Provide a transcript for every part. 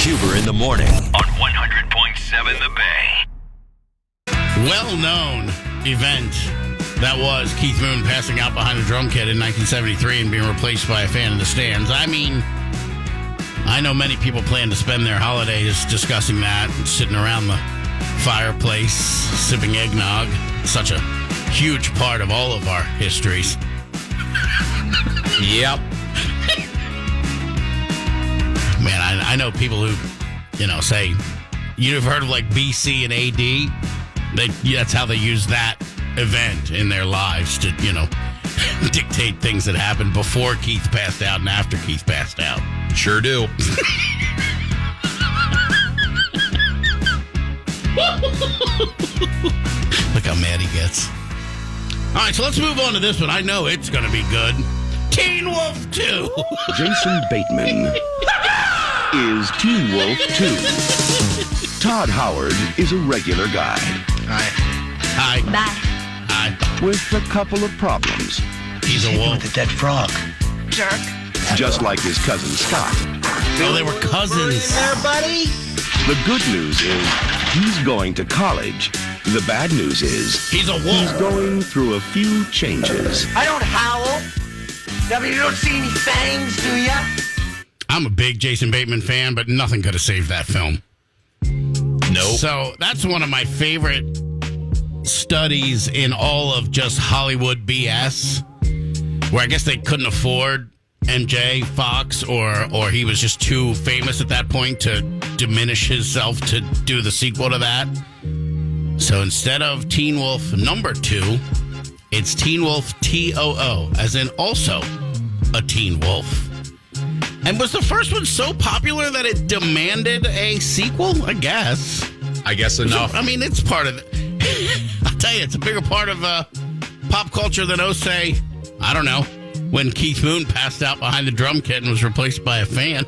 Huber in the morning on 100.7 The Bay. Well-known event that was Keith Moon passing out behind the drum kit in 1973 and being replaced by a fan in the stands. I mean, I know many people plan to spend their holidays discussing that and sitting around the fireplace, sipping eggnog. Such a huge part of all of our histories. Yep. Man, I know people who, say, you've heard of like BC and AD? That's how they use that event in their lives to, dictate things that happened before Keith passed out and after Keith passed out. Sure do. Look how mad he gets. All right, so let's move on to this one. I know it's going to be good. Teen Wolf 2. Jason Bateman is Teen Wolf 2. Todd Howard is a regular guy. Hi. Bye. Hi. With a couple of problems. He's a wolf. With a dead frog. Jerk. Just like his cousin Scott. Oh, they were cousins. There, buddy. The good news is he's going to college. The bad news is He's a he's wolf. going through a few changes. I don't howl. I mean, you don't see any fangs, do ya? I'm a big Jason Bateman fan, but nothing could have saved that film. Nope. So that's one of my favorite studies in all of just Hollywood BS, where I guess they couldn't afford MJ Fox, or he was just too famous at that point to diminish himself to do the sequel to that. So instead of Teen Wolf number 2, it's Teen Wolf TOO, as in also a Teen Wolf. And was the first one so popular that it demanded a sequel? I guess. I guess enough. I mean, it's part of it. I'll tell you, it's a bigger part of pop culture than, say, I don't know, when Keith Moon passed out behind the drum kit and was replaced by a fan.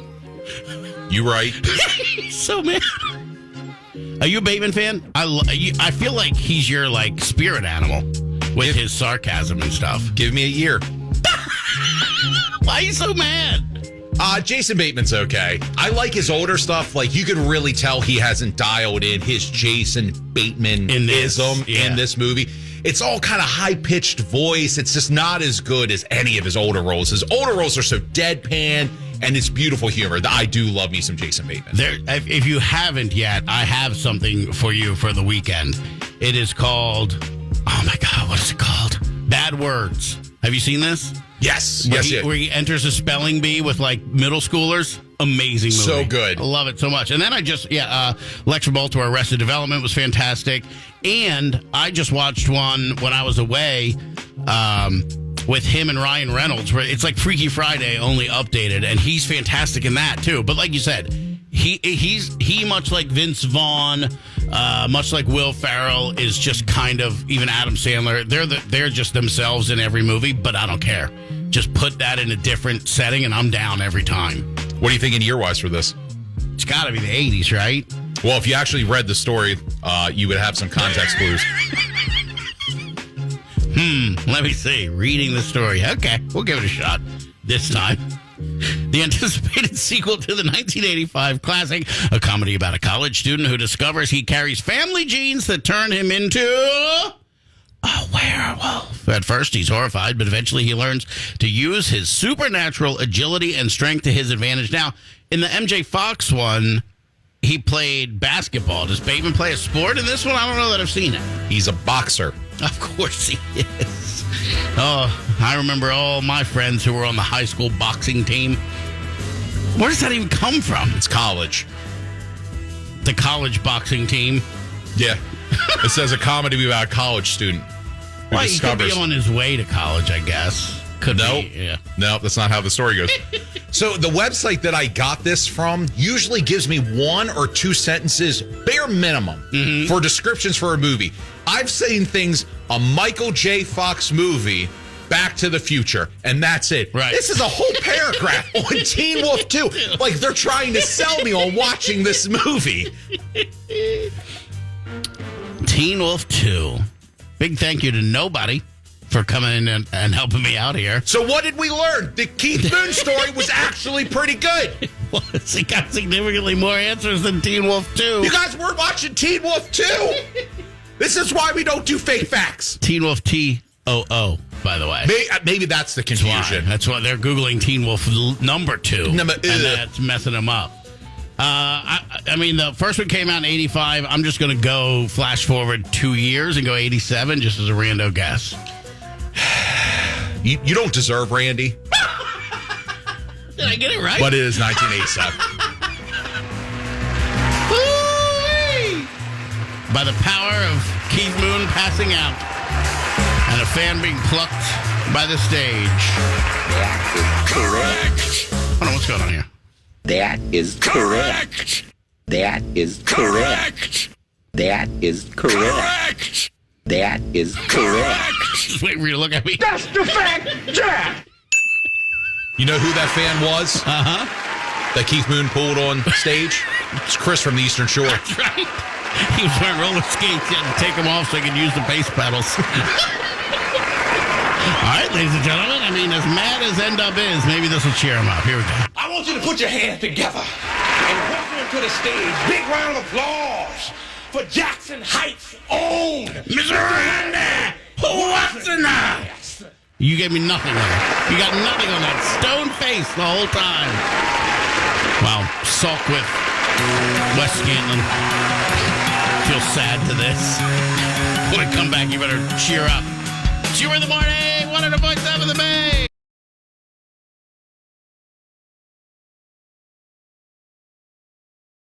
You right. So, man. Are you a Bateman fan? I feel like he's your, spirit animal with his sarcasm and stuff. Give me a year. Why are you so mad? Jason Bateman's okay. I like his older stuff. Like, you could really tell he hasn't dialed in his Jason Bateman-ism in this movie. It's all kind of high-pitched voice. It's just not as good as any of his older roles. His older roles are so deadpan, and it's beautiful humor. I do love me some Jason Bateman. If you haven't yet, I have something for you for the weekend. It is called, oh my God, what is it called? Bad Words. Have you seen this? Yes. Where he enters a spelling bee with middle schoolers. Amazing movie. So good. I love it so much. And then Lex from Baltimore, Arrested Development was fantastic. And I just watched one when I was away with him and Ryan Reynolds, where it's like Freaky Friday, only updated. And he's fantastic in that, too. But like you said, he much like Vince Vaughn, much like Will Ferrell, is just kind of, even Adam Sandler, they're just themselves in every movie, but I don't care. Just put that in a different setting and I'm down every time. What are you thinking year-wise for this? It's got to be the 80s, right? Well, if you actually read the story, you would have some context clues. Let me see. Reading the story. Okay, we'll give it a shot this time. The anticipated sequel to the 1985 classic, a comedy about a college student who discovers he carries family genes that turn him into a werewolf. At first, he's horrified, but eventually he learns to use his supernatural agility and strength to his advantage. Now, in the MJ Fox one, he played basketball. Does Bateman play a sport in this one? I don't know that I've seen it. He's a boxer. Of course he is. Oh, I remember all my friends who were on the high school boxing team. Where does that even come from? It's college. The college boxing team? Yeah. It says a comedy about a college student who Well, he could discovers. be on his way to college, I guess. Could be. Yeah. No, that's not how the story goes. So the website that I got this from usually gives me 1 or 2 sentences, bare minimum, for descriptions for a movie. I've seen things, a Michael J. Fox movie, Back to the Future, and that's it. Right. This is a whole paragraph on Teen Wolf 2. Like, they're trying to sell me on watching this movie. Teen Wolf 2. Big thank you to nobody for coming in and helping me out here. So what did we learn? The Keith Moon story was actually pretty good. was. He got significantly more answers than Teen Wolf 2. You guys weren't watching Teen Wolf 2. This is why we don't do fake facts. Teen Wolf TOO, by the way. Maybe that's the confusion. That's why they're Googling Teen Wolf number 2. And that's messing them up. I mean, the first one came out in 85. I'm just going to go flash forward 2 years and go 87 just as a rando guess. You don't deserve Randy. Did I get it right? But it is 1987. By the power of Keith Moon passing out and a fan being plucked by the stage. That is correct. Hold on, what's going on here? That is correct. That is correct. That is correct. That is correct. Just wait for you to look at me. That's the fact, Jack. You know who that fan was? That Keith Moon pulled on stage? It's Chris from the Eastern Shore. That's right. He was wearing roller skates. He had to take them off so he could use the bass pedals. All right, ladies and gentlemen. I mean, as mad as N-Dub is, maybe this will cheer him up. Here we go. I want you to put your hands together and welcome to the stage. Big round of applause for Jackson Heights' own Mr. Randy Watson. You gave me nothing on it. You got nothing on that stone face the whole time. Wow, sulk with Wes Scantlin. Feel sad to this. When I come back, you better cheer up. Cheer in the morning, 100.7 The Bay.